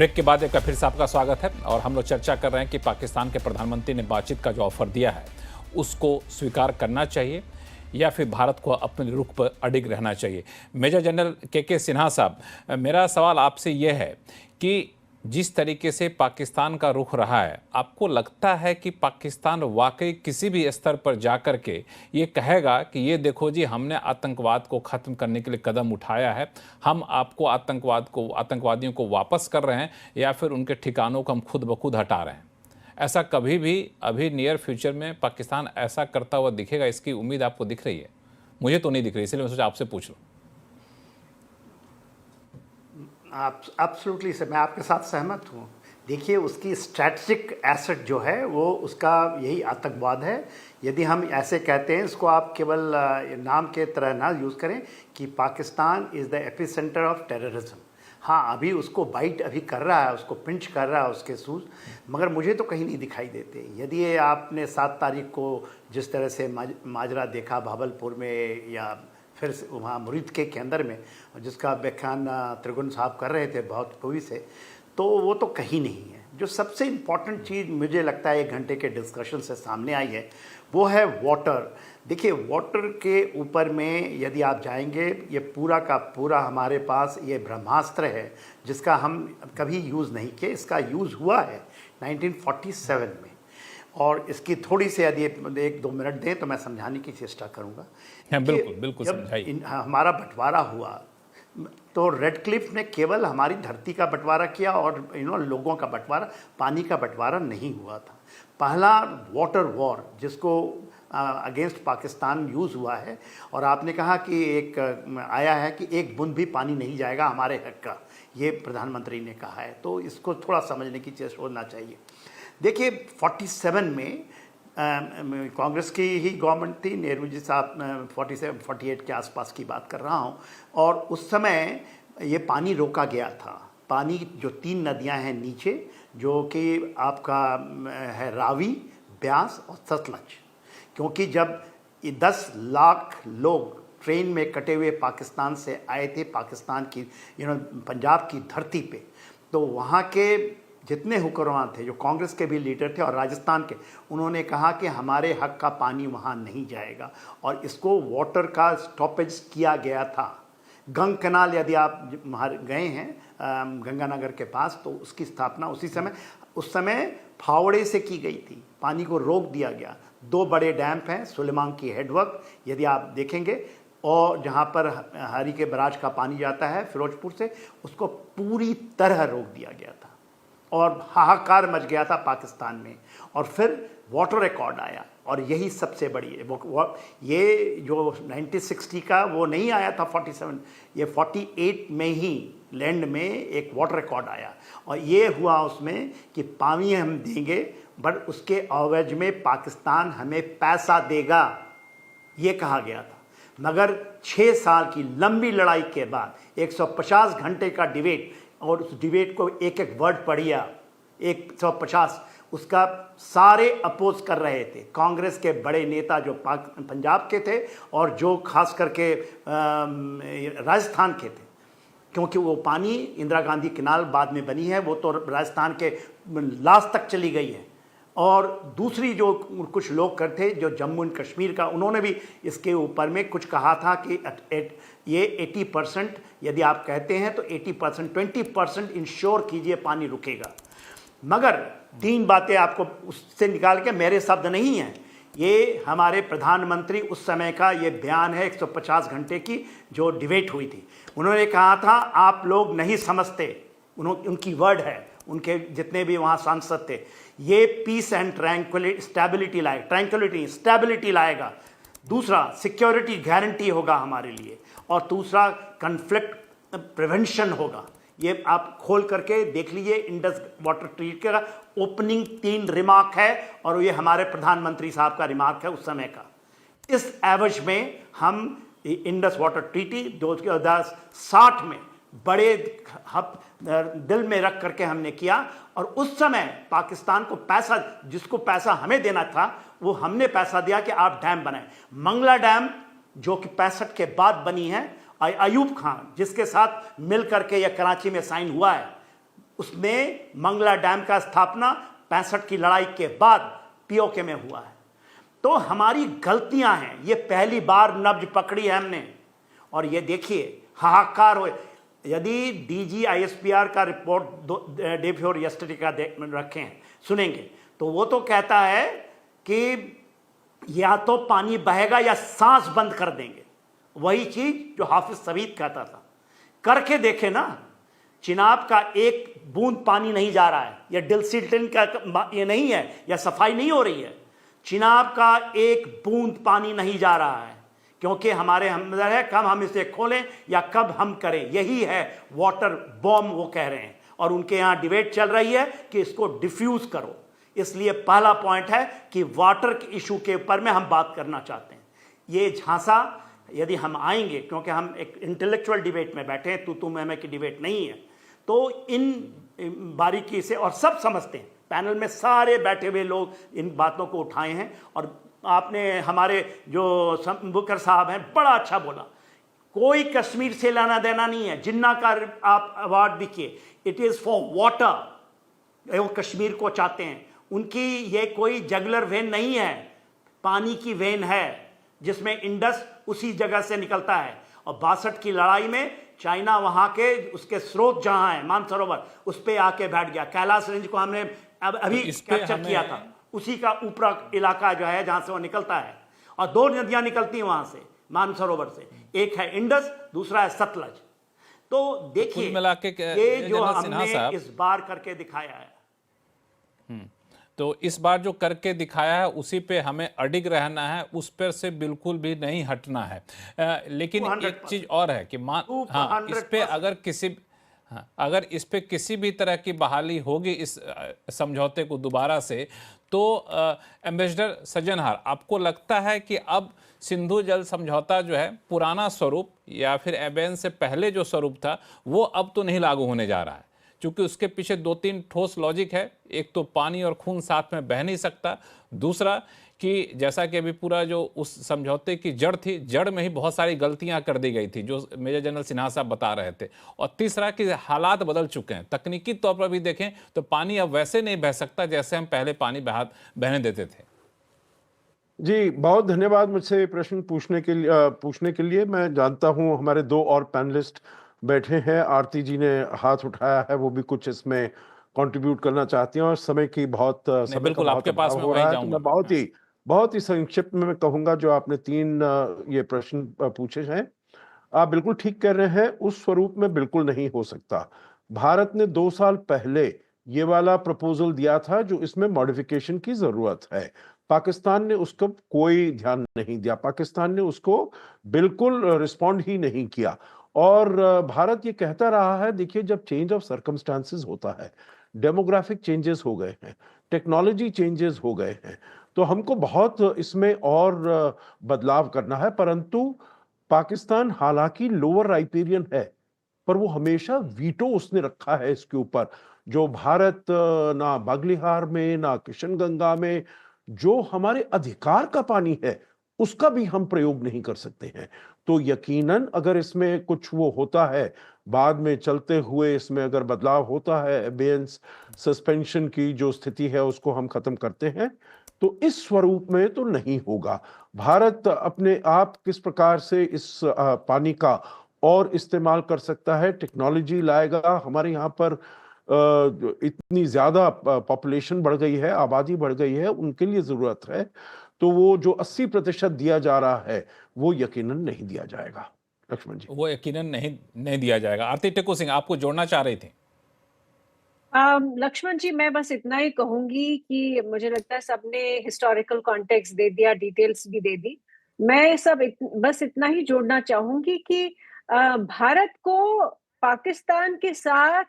Break के बाद एक बार फिर से आपका स्वागत है और हम लोग चर्चा कर रहे हैं कि पाकिस्तान के प्रधानमंत्री ने बातचीत का जो ऑफर दिया है उसको स्वीकार करना चाहिए या फिर भारत को अपने रुख पर अडिग रहना चाहिए। मेजर जनरल के सिन्हा साहब, मेरा सवाल आपसे यह है कि जिस तरीके से पाकिस्तान का रुख रहा है, आपको लगता है कि पाकिस्तान वाकई किसी भी स्तर पर जाकर के ये कहेगा कि ये देखो जी, हमने आतंकवाद को ख़त्म करने के लिए कदम उठाया है, हम आपको आतंकवादियों को वापस कर रहे हैं, या फिर उनके ठिकानों को हम खुद ब खुद हटा रहे हैं? ऐसा कभी भी अभी नियर फ्यूचर में पाकिस्तान ऐसा करता हुआ दिखेगा, इसकी उम्मीद आपको दिख रही है? मुझे तो नहीं दिख रही, इसलिए मैं सोचा आपसे पूछ लूँ। आप एब्सोल्युटली सर, मैं आपके साथ सहमत हूँ। देखिए, उसकी स्ट्रैटेजिक एसेट जो है वो उसका यही आतंकवाद है। यदि हम ऐसे कहते हैं, इसको आप केवल नाम के तरह ना यूज़ करें कि Pakistan is the epicentre of terrorism. हाँ, अभी उसको बाइट अभी कर रहा है, उसको पिंच कर रहा है उसके सूज, मगर मुझे तो कहीं नहीं दिखाई देते। यदि आपने 7 तारीख को जिस तरह से माजरा देखा भावलपुर में या फिर वहाँ मुरीदके के अंदर में, जिसका व्याख्यान त्रिगुण साहब कर रहे थे बहुत खूबी से, तो वो तो कहीं नहीं है। जो सबसे इम्पॉर्टेंट चीज़ मुझे लगता है 1 घंटे के डिस्कशन से सामने आई है, वो है वाटर। देखिए, वाटर के ऊपर में यदि आप जाएंगे, ये पूरा का पूरा हमारे पास ये ब्रह्मास्त्र है जिसका हम कभी यूज़ नहीं किए। इसका यूज़ हुआ है 1947 में, और इसकी थोड़ी सी यदि 1-2 मिनट दें तो मैं समझाने की चेष्टा करूँगा। बिल्कुल बिल्कुल, जब हमारा बंटवारा हुआ तो रेड क्लिफ ने केवल हमारी धरती का बंटवारा किया और लोगों का बंटवारा, पानी का बंटवारा नहीं हुआ था। पहला वाटर वॉर जिसको अगेंस्ट पाकिस्तान यूज़ हुआ है, और आपने कहा कि एक आया है कि एक बूंद भी पानी नहीं जाएगा हमारे हक का, ये प्रधानमंत्री ने कहा है, तो इसको थोड़ा समझने की चेष्टा होना चाहिए। देखिए, 47 में कांग्रेस की ही गवर्नमेंट थी, नेहरू जी साहब 47-48 के आसपास की बात कर रहा हूँ, और उस समय ये पानी रोका गया था। पानी जो 3 नदियाँ हैं नीचे, जो कि आपका है रावी, ब्यास और सतलज, क्योंकि जब 10 लाख लोग ट्रेन में कटे हुए पाकिस्तान से आए थे पाकिस्तान की पंजाब की धरती पे, तो वहाँ के जितने हुक्मरान थे, जो कांग्रेस के भी लीडर थे और राजस्थान के, उन्होंने कहा कि हमारे हक का पानी वहाँ नहीं जाएगा, और इसको वाटर का स्टॉपेज किया गया था। गंग कनाल यदि आप गए हैं गंगानगर के पास, तो उसकी स्थापना उस समय फावड़े से की गई थी। पानी को रोक दिया गया। 2 बड़े डैम हैं, सुलेमान की हेडवर्क यदि आप देखेंगे, और जहाँ पर हरी के बराज का पानी जाता है फिरोजपुर से, उसको पूरी तरह रोक दिया गया था और हाहाकार मच गया था पाकिस्तान में। और फिर वाटर रिकॉर्ड आया, और यही सबसे बड़ी है। ये जो 1960 का वो नहीं आया था 47, ये 48 में ही लैंड में एक वाटर रिकॉर्ड आया, और ये हुआ उसमें कि पानी हम देंगे, बट उसके एवज में पाकिस्तान हमें पैसा देगा, ये कहा गया था। मगर 6 साल की लंबी लड़ाई के बाद 150 घंटे का डिबेट, और उस डिबेट को एक वर्ड पढ़िया, 150, उसका सारे अपोज कर रहे थे। कांग्रेस के बड़े नेता जो पंजाब के थे, और जो खास करके राजस्थान के थे, क्योंकि वो पानी इंदिरा गांधी कैनाल बाद में बनी है, वो तो राजस्थान के लास्ट तक चली गई है। और दूसरी जो कुछ लोग करते जो जम्मू एंड कश्मीर का, उन्होंने भी इसके ऊपर में कुछ कहा था कि ये 80%, यदि आप कहते हैं तो 80%, 20% इंश्योर कीजिए पानी रुकेगा। मगर 3 बातें आपको उससे निकाल के, मेरे शब्द नहीं हैं, ये हमारे प्रधानमंत्री उस समय का ये बयान है 150 घंटे की जो डिबेट हुई थी। उन्होंने कहा था, आप लोग नहीं समझते, उनकी वर्ड है, उनके जितने भी वहाँ सांसद थे, ये पीस एंड स्टेबिलिटी लाएगा, स्टेबिलिटी लाएगा। दूसरा, सिक्योरिटी गारंटी होगा हमारे लिए, और दूसरा कन्फ्लिक्ट प्रिवेंशन होगा। ये आप खोल करके देख लीजिए, इंडस वाटर ट्रीटी का ओपनिंग 3 रिमार्क है, और ये हमारे प्रधानमंत्री साहब का रिमार्क है उस समय का। इस एवज में हम इंडस वाटर ट्रीटी 2060 में बड़े दिल में रख करके हमने किया, और उस समय पाकिस्तान को पैसा, जिसको पैसा हमें देना था, वो हमने पैसा दिया कि आप डैम बनाएं। मंगला डैम जो कि 65 के बाद बनी है, अयूब खान जिसके साथ मिल करके यह कराची में साइन हुआ है, उसमें मंगला डैम का स्थापना 65 की लड़ाई के बाद पीओके में हुआ है। तो हमारी गलतियां हैं, ये पहली बार नब्ज पकड़ी है हमने। और ये देखिए हाहाकार हो, यदि डीजी आईएसपीआर का रिपोर्ट डे बिफोर यस्टरडे का रखे हैं सुनेंगे, तो वो तो कहता है कि या तो पानी बहेगा या सांस बंद कर देंगे। वही चीज जो हाफिज सईद कहता था, करके देखे ना। चिनाब का एक बूंद पानी नहीं जा रहा है, यह डिलसिल्टन का ये नहीं है, यह सफाई नहीं हो रही है। चिनाब का एक बूंद पानी नहीं जा रहा है, क्योंकि हमारे अंदर है कब हम इसे खोलें या कब हम करें। यही है वाटर बॉम्ब वो कह रहे हैं, और उनके यहाँ डिबेट चल रही है कि इसको डिफ्यूज करो। इसलिए पहला पॉइंट है कि वाटर के इशू के ऊपर में हम बात करना चाहते हैं। ये झांसा यदि हम आएंगे, क्योंकि हम एक इंटेलेक्चुअल डिबेट में बैठे हैं, तू मैं की डिबेट नहीं है, तो इन बारीकी से, और सब समझते हैं, पैनल में सारे बैठे हुए लोग इन बातों को उठाए हैं। और आपने हमारे जो बुकर साहब हैं बड़ा अच्छा बोला, कोई कश्मीर से लेना देना नहीं है। जिन्ना का आप अवार्ड देखिए, इट इज़ फॉर वाटर, वो कश्मीर को चाहते हैं। उनकी ये कोई जगलर वेन नहीं है, पानी की वेन है, जिसमें इंडस उसी जगह से निकलता है। और 62 की लड़ाई में चाइना वहां के उसके स्रोत जहां है मानसरोवर, उस पर आके बैठ गया। कैलाश रेंज को हमने अभी कैप्चर किया था, उसी का ऊपरी इलाका जो है जहां से वो निकलता है। और 2 नदियां निकलती हैं वहां से मानसरोवर से, एक है इंडस, दूसरा है सतलज। तो देखिए ये जो हमने इस बार करके दिखाया है, तो इस बार जो करके दिखाया है उसी पे हमें अडिग रहना है, उस पर से बिल्कुल भी नहीं हटना है। लेकिन एक चीज और है कि इस पे अगर इस पे किसी भी तरह की बहाली होगी इस समझौते को दोबारा से, तो एम्बेसडर सज्जनहार, आपको लगता है कि अब सिंधु जल समझौता जो है पुराना स्वरूप या फिर एबेन से पहले जो स्वरूप था वो अब तो नहीं लागू होने जा रहा है, क्योंकि उसके पीछे 2-3 ठोस लॉजिक है। एक तो पानी और खून साथ में बह नहीं सकता, दूसरा कि जैसा कि अभी पूरा जो उस समझौते की जड़ थी, जड़ में ही बहुत सारी गलतियां कर दी गई थी जो मेजर जनरल सिन्हा साहब बता रहे थे, और तीसरा कि हालात बदल चुके हैं। तकनीकी तौर पर भी देखें तो पानी अब वैसे नहीं बह सकता जैसे हम पहले पानी बहने देते थे। जी, बहुत धन्यवाद मुझसे प्रश्न पूछने के लिए। मैं जानता हूं हमारे 2 और पैनलिस्ट बैठे हैं। आरती जी ने हाथ उठाया है, वो भी कुछ इसमें कंट्रीब्यूट करना चाहती हैं, और समय की बहुत समय बिल्कुल का आपके बहुत पास अभाव में हो रहा वहीं है। तो जाऊंगा। मैं बहुत ही संक्षिप्त में मैं कहूंगा, जो आपने 3 ये प्रश्न पूछे हैं, आप बिल्कुल ठीक कह रहे हैं। उस स्वरूप में बिल्कुल नहीं हो सकता। भारत ने 2 साल पहले ये वाला प्रपोजल दिया था जो इसमें मॉडिफिकेशन की जरूरत है। पाकिस्तान ने उसको कोई ध्यान नहीं दिया, पाकिस्तान ने उसको बिल्कुल रिस्पॉन्ड ही नहीं किया। और भारत ये कहता रहा है, देखिए जब चेंज ऑफ सर्कमस्टांसेस होता है, डेमोग्राफिक चेंजेस हो गए हैं, टेक्नोलॉजी चेंजेस हो गए हैं, तो हमको बहुत इसमें और बदलाव करना है। परंतु पाकिस्तान हालांकि लोअर राइपेरियन है, पर वो हमेशा वीटो उसने रखा है इसके ऊपर। जो भारत ना बागलिहार में ना किशनगंगा में जो हमारे अधिकार का पानी है उसका भी हम प्रयोग नहीं कर सकते हैं। तो यकीनन अगर इसमें कुछ वो होता है, बाद में चलते हुए इसमें अगर बदलाव होता है, अबेयंस सस्पेंशन की जो स्थिति है उसको हम खत्म करते हैं, तो इस स्वरूप में तो नहीं होगा। भारत अपने आप किस प्रकार से इस पानी का और इस्तेमाल कर सकता है, टेक्नोलॉजी लाएगा। हमारे यहाँ पर इतनी ज्यादा पॉपुलेशन बढ़ गई है, आबादी बढ़ गई है, उनके लिए जरूरत है। तो वो जो 80% दिया जा रहा है वो यकीनन नहीं दिया जाएगा। लक्ष्मण जी, वो यकीनन नहीं दिया जाएगा। आरती टेकू सिंह, आपको जोड़ना चाह रही थी। लक्ष्मण जी, मैं बस इतना ही कहूंगी कि मुझे लगता है सबने हिस्टोरिकल कॉन्टेक्स्ट दे दिया, डिटेल्स भी दे दी। मैं बस इतना ही जोड़ना चाहूंगी कि भारत को पाकिस्तान के साथ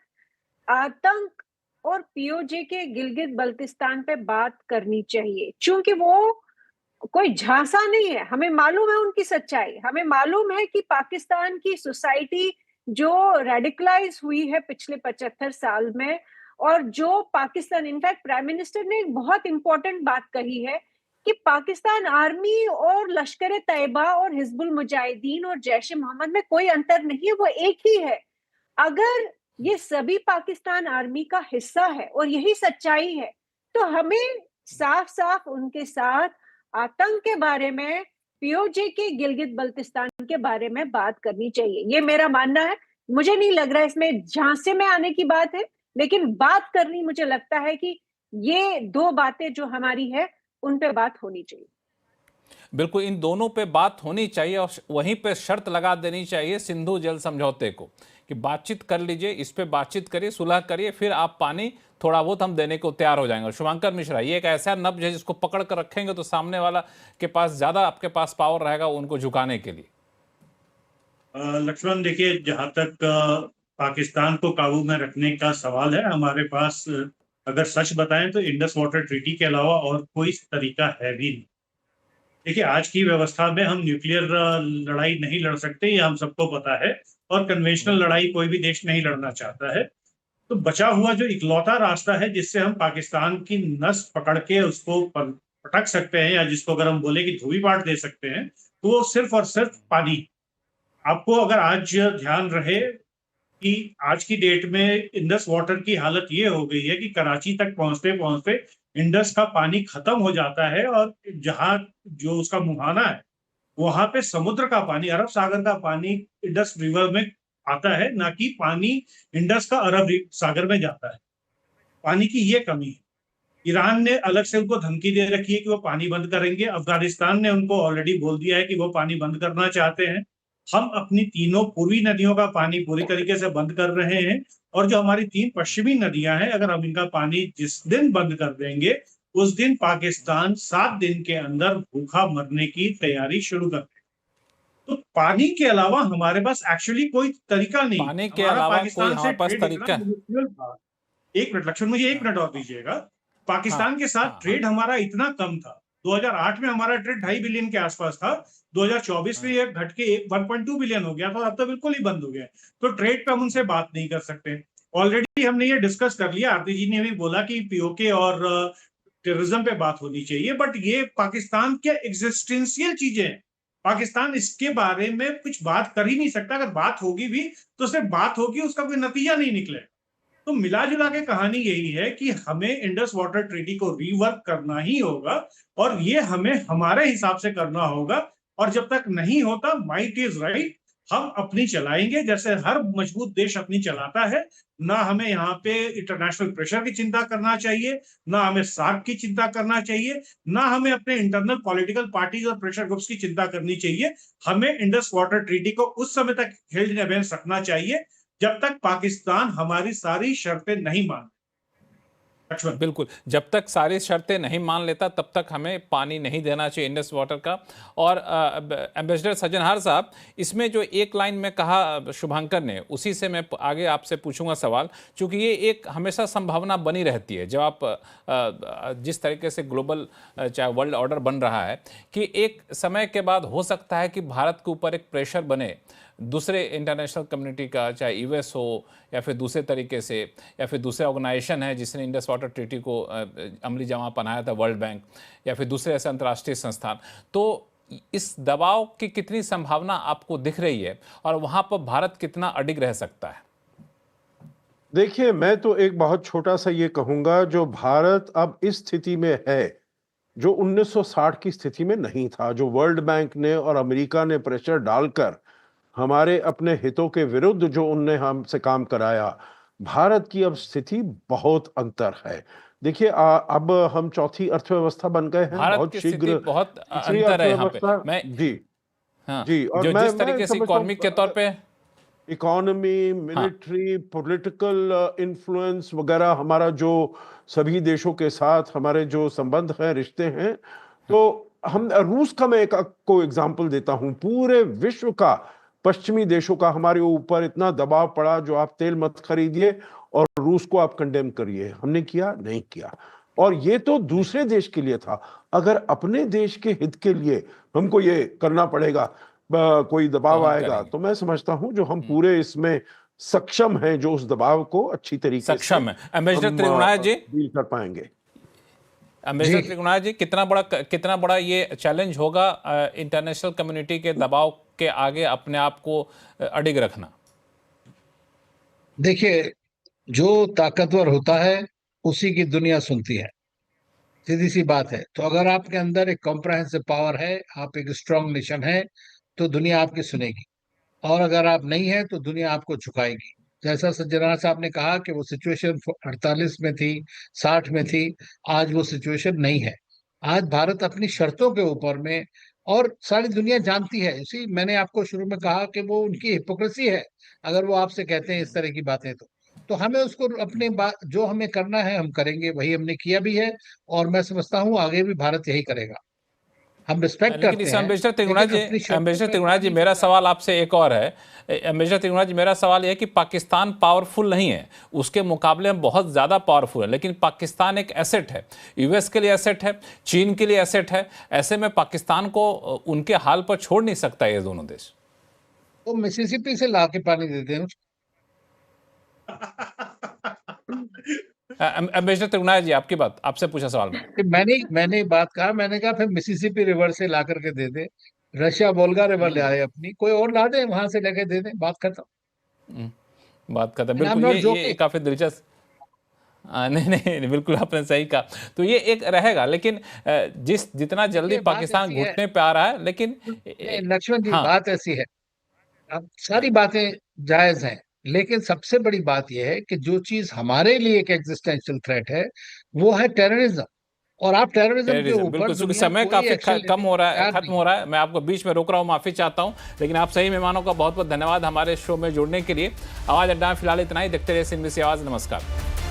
आतंक और पीओजे के गिलगित बल्तिस्तान पे बात करनी चाहिए, क्योंकि वो कोई झांसा नहीं है। हमें मालूम है उनकी सच्चाई, हमें मालूम है कि पाकिस्तान की सोसाइटी जो रेडिकलाइज हुई है पिछले 75 साल में, और जो पाकिस्तान, इनफैक्ट प्राइम मिनिस्टर ने एक बहुत इंपॉर्टेंट बात कही है कि पाकिस्तान आर्मी और लश्कर तैयबा और हिजबुल मुजाहिदीन और जैश ए मोहम्मद में कोई अंतर नहीं है, वो एक ही है। अगर ये सभी पाकिस्तान आर्मी का हिस्सा है और यही सच्चाई है। तो हमें साफ-साफ उनके साथ आतंक के बारे में, पीओजे के गिलगित बल्तिस्तान के बारे में बात करनी चाहिए। ये मेरा मानना है। मुझे नहीं लग रहा है इसमें झांसे में आने की बात है, लेकिन बात करनी मुझे लगता है कि ये 2 बातें जो हमारी है, उन पे बात होनी चाहिए। बिल्कुल, इन दोनों पे बात होनी चाहिए और वहीं पे शर्त लगा देनी चाहिए सिंधु जल समझौते को कि बातचीत कर लीजिए, इस पे बातचीत करिए, सुलह करिए, फिर आप पानी थोड़ा बहुत हम देने को तैयार हो जाएंगे। और शुभंकर मिश्रा, ये एक ऐसा नब्ज है जिसको पकड़ कर रखेंगे तो सामने वाला के पास ज्यादा आपके पास पावर रहेगा उनको झुकाने के लिए। लक्ष्मण, देखिए, जहां तक पाकिस्तान को काबू में रखने का सवाल है, हमारे पास अगर सच बताएं तो इंडस वाटर ट्रीटी के अलावा और कोई तरीका है भी नहीं। देखिए, आज की व्यवस्था में हम न्यूक्लियर लड़ाई नहीं लड़ सकते, ये हम सबको पता है, और कन्वेंशनल लड़ाई कोई भी देश नहीं लड़ना चाहता है। तो बचा हुआ जो इकलौता रास्ता है जिससे हम पाकिस्तान की नस पकड़ के उसको पटक सकते हैं, या जिसको अगर हम बोले कि धोबी पाट दे सकते हैं, तो वो सिर्फ और सिर्फ पानी। आपको अगर आज ध्यान रहे कि आज की डेट में इंडस वाटर की हालत ये हो गई है कि कराची तक पहुंचते पहुंचते इंडस का पानी खत्म हो जाता है, और जहां जो उसका मुहाना है वहां पे समुद्र का पानी, अरब सागर का पानी इंडस रिवर में आता है, ना कि पानी इंडस का अरब सागर में जाता है। पानी की ये कमी है। ईरान ने अलग से उनको धमकी दे रखी है कि वो पानी बंद करेंगे। अफगानिस्तान ने उनको ऑलरेडी बोल दिया है कि वो पानी बंद करना चाहते हैं। हम अपनी तीनों पूर्वी नदियों का पानी पूरी तरीके से बंद कर रहे हैं, और जो हमारी 3 पश्चिमी नदियां हैं, अगर हम इनका पानी जिस दिन बंद कर देंगे उस दिन पाकिस्तान 7 दिन के अंदर भूखा मरने की तैयारी शुरू कर देगा। तो पानी के अलावा हमारे पास एक्चुअली कोई तरीका नहीं। पानी के हमारा अलावा कोई पाकिस्तान से हमारे पास ट्रेड तरीका इतना म्यूचुअल था। एक मिनट लक्ष्मण, मुझे 1 मिनट और दीजिएगा। पाकिस्तान के साथ ट्रेड हमारा इतना कम था, 2008 में हमारा ट्रेड 2.5 बिलियन के आसपास था, 2024 में ये घट के 1.2 बिलियन हो गया था, अब तो बिल्कुल ही बंद हो गया। तो ट्रेड पे हम उनसे बात नहीं कर सकते। ऑलरेडी हमने ये डिस्कस कर लिया, आरती जी ने भी बोला कि पीओके और टेररिज्म पे बात होनी चाहिए, बट ये पाकिस्तान के एग्जिस्टेंशियल चीजें हैं। पाकिस्तान इसके बारे में कुछ बात कर ही नहीं सकता। अगर बात होगी भी तो सिर्फ बात होगी, उसका कोई नतीजा नहीं निकले। तो मिला जुला के कहानी यही है कि हमें इंडस वाटर ट्रीटी को रीवर्क करना ही होगा, और ये हमें हमारे हिसाब से करना होगा। और जब तक नहीं होता, माइट इज राइट, हम अपनी चलाएंगे जैसे हर मजबूत देश अपनी चलाता है। ना हमें यहाँ पे इंटरनेशनल प्रेशर की चिंता करना चाहिए, ना हमें सार्क की चिंता करना चाहिए, ना हमें अपने इंटरनल पॉलिटिकल पार्टीज और प्रेशर ग्रुप्स की चिंता करनी चाहिए। हमें इंडस वाटर ट्रीटी को उस समय तक हेल्ड इन अबेयंस रखना चाहिए जब तक पाकिस्तान हमारी सारी शर्तें नहीं मान। बिल्कुल, जब तक सारी शर्तें नहीं मान लेता तब तक हमें पानी नहीं देना चाहिए इंडस वाटर का। और एम्बेसडर सज्जनहार साहब, इसमें जो एक लाइन में कहा शुभंकर ने, उसी से मैं आगे आपसे पूछूंगा सवाल, क्योंकि ये एक हमेशा संभावना बनी रहती है जब आप जिस तरीके से ग्लोबल चाहे वर्ल्ड ऑर्डर बन रहा है, कि एक समय के बाद हो सकता है कि भारत के ऊपर एक प्रेशर बने दूसरे इंटरनेशनल कम्युनिटी का, चाहे यूएस हो या फिर दूसरे तरीके से, या फिर दूसरे ऑर्गेनाइजेशन है जिसने इंडस वाटर ट्रीटी को अमली जमा बनाया था, वर्ल्ड बैंक, या फिर दूसरे ऐसे अंतर्राष्ट्रीय संस्थान। तो इस दबाव की कितनी संभावना आपको दिख रही है और वहां पर भारत कितना अडिग रह सकता है? देखिए, मैं तो एक बहुत छोटा सा ये कहूंगा, जो भारत अब इस स्थिति में है जो 1960 की स्थिति में नहीं था, जो वर्ल्ड बैंक ने और अमेरिका ने प्रेशर डालकर हमारे अपने हितों के विरुद्ध जो उनने हमसे काम कराया, भारत की अब स्थिति बहुत अंतर है। देखिए, अब हम चौथी अर्थव्यवस्था बन गए हैं, भारत बहुत की शीघ्र स्थिति बहुत तीसरी अंतर है यहाँ पे। अर्थव्यवस्था। मैं जी हाँ, जी, और जो मैं जिस तरीके से समझता इकोनॉमिक के तौर पे, इकोनॉमी, मिलिट्री, पॉलिटिकल इन्फ्लुएंस वगैरह, हमारा जो सभी देशों के साथ हमारे जो संबंध हैं, रिश्ते हैं, तो हम रूस का मैं एक को एग्जांपल देता हूं। पूरे विश्व का, पश्चिमी देशों का हमारे ऊपर इतना दबाव पड़ा, जो आप तेल मत खरीदिए और रूस को आप कंडेम करिए। हमने किया? नहीं किया। और ये तो दूसरे देश के लिए था। अगर अपने देश के हित के लिए हमको ये करना पड़ेगा, कोई तो दबाव हम आएगा, करेंगे। तो मैं समझता हूं जो हम पूरे इसमें सक्षम हैं, जो उस दबाव को अच्छी तरीके से सक्षम है। एम्बेसडर हम त्रिगुणायत जी, डील कर पाएंगे। एम्बेसडर त्रिगुणायत जी, कितना बड़ा ये चैलेंज होगा इंटरनेशनल कम्युनिटी के दबाव के आगे अपने आप को अडिग रखना? देखिए, जो ताकतवर होता है उसी की दुनिया सुनती है, सीधी सी बात है। तो अगर आपके अंदर एक कॉम्प्रहेंसिव पावर है, आप एक स्ट्रांग नेशन है, तो दुनिया आपकी सुनेगी। और अगर आप नहीं है तो दुनिया आपको झुकाएगी। जैसा सज्जनार साहब ने कहा कि वो सिचुएशन 48 में थी, 60 में थी, आज वो सिचुएशन नहीं है। आज भारत अपनी शर्तों के ऊपर में, और सारी दुनिया जानती है। इसी मैंने आपको शुरू में कहा कि वो उनकी हिपोक्रेसी है अगर वो आपसे कहते हैं इस तरह की बातें। तो हमें उसको अपने बात जो हमें करना है हम करेंगे, वही हमने किया भी है, और मैं समझता हूँ आगे भी भारत यही करेगा। हम रिस्पेक्ट लेकिन करते इस हैं, एम्बेसडर तिरुना लेकिन जी, अपनी शर्तों एम्बेसडर पे तिरुना जी, नहीं मेरा चलना है। सवाल आपसे एक और है। एम्बेसडर तिरुना जी, मेरा सवाल यह है कि पाकिस्तान पावरफुल नहीं है, उसके मुकाबले में बहुत ज़्यादा पावरफुल है, लेकिन पाकिस्तान एक एसेट है, यूएस के लिए एसेट है, चीन के लिए एसेट है। ऐसे में पाकिस्तान को उनके हाल पर छोड़ नहीं सकता ये दोनों देश। वो मिसिसिपी से ला के पानी देते हैं। एम्बेसडर तिरुना जी, आपकी बात, आपसे पूछा सवाल में। कि मैंने बात कहा, मैंने कहा फिर मिसिसिपी रिवर से ला करके दे दे। रशिया वोल्गा रिवर ले आए अपनी, कोई और ला दे, वहां से लेके दे दे, बात खत्म। बात करते हैं, एंड आई एम बिल्कुल, नॉट ये जोकिंग। काफ़ी दिलचस्प। नहीं नहीं नहीं, बिल्कुल आपने सही कहा। तो ये एक रहेगा, लेकिन जितना जल्दी ये बात पाकिस्तान ऐसी है, घुटने पे आ रहा है, लेकिन लक्ष्मण जी, हाँ, बात ऐसी है। अब सारी बातें जायज हैं, लेकिन सबसे बड़ी बात यह है कि जो चीज हमारे लिए एक एग्जिस्टेंशियल थ्रेट है, वो है टेररिज्म। और आप टेररिज्म के टेररिज्म, ऊपर बिल्कुल, चूंकि दुनिया समय कोई काफी एक्शन कम लेने हो को रहा है, तैयार खत्म नहीं हो है। रहा है। मैं आपको बीच में रोक रहा हूँ, माफी चाहता हूँ, लेकिन आप सही मेहमानों का बहुत बहुत धन्यवाद हमारे शो में जुड़ने के लिए। आवाज अड्डा में फिलहाल इतना ही। देखते रहिए CNBC आवाज। नमस्कार।